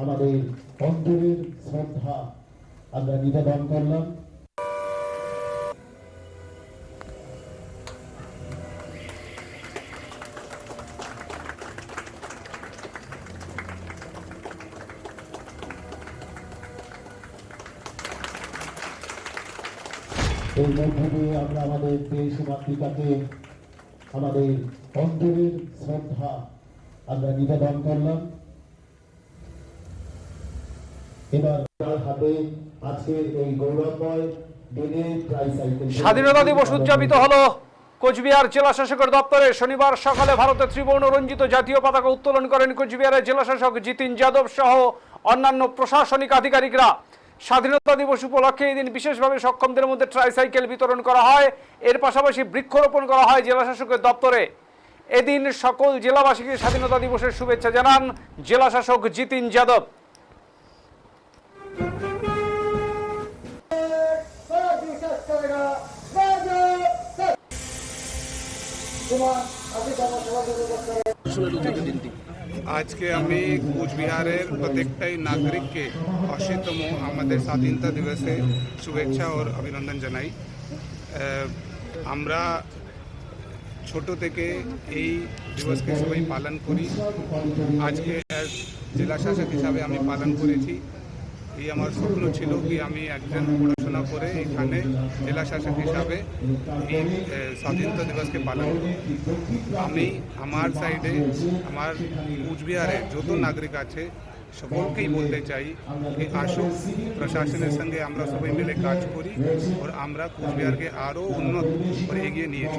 আমাদের অন্তরের শ্রদ্ধা আমরা নিবেদন করলাম। এর মধ্যে দিয়ে আমরা আমাদের দেশ মাতৃকাকে আমাদের অন্তরের শ্রদ্ধা আমরা নিবেদন করলাম। এবার হাতে আজকের এই গৌরবময় দিনে ট্রাইসাইকেল স্বাধীনতা দিবস উদযাপিত হলো কোচবিহার জেলা শাসকের দপ্তরে। শনিবার সকালে ভারতের ত্রিবর্ণ রঞ্জিত জাতীয় পতাকা উত্তোলন করেন কোচবিহারের জেলা শাসক জিতিন যাদব সহ অন্যান্য প্রশাসনিক আধিকারিকরা। স্বাধীনতা দিবস উপলক্ষে এই দিন বিশেষভাবে সক্ষমদের মধ্যে ট্রাইসাইকেল বিতরণ করা হয়। এর পাশাপাশি বৃক্ষরোপণ করা হয় জেলা শাসকের দপ্তরে। এদিন সকল জেলাবাসীকে স্বাধীনতা দিবসের শুভেচ্ছা জানান জেলা শাসক জিতিন যাদব। আজকে আমি কোচবিহারের প্রত্যেকটাই নাগরিককে অশীতম আমাদের স্বাধীনতা দিবসে শুভেচ্ছা ও অভিনন্দন জানাই। আমরা ছোট থেকে এই দিবসকে সবাই পালন করি। আজকে জেলা শাসক হিসাবে আমি পালন করেছি। এই আমার স্বপ্ন ছিল কি আমি একজন পড়াশোনা করে এখানে জেলা শাসক হিসাবে এই স্বাধীনতা দিবসকে পালন করি। আমি আমার সাইডে আমার কোচবিহারের যত নাগরিক আছে সকলকেই বলতে চাই যে আসুক, প্রশাসনের সঙ্গে আমরা সবাই মিলে কাজ করি আর আমরা কোচবিহারকে আরও উন্নত করে এগিয়ে নিয়ে চলি।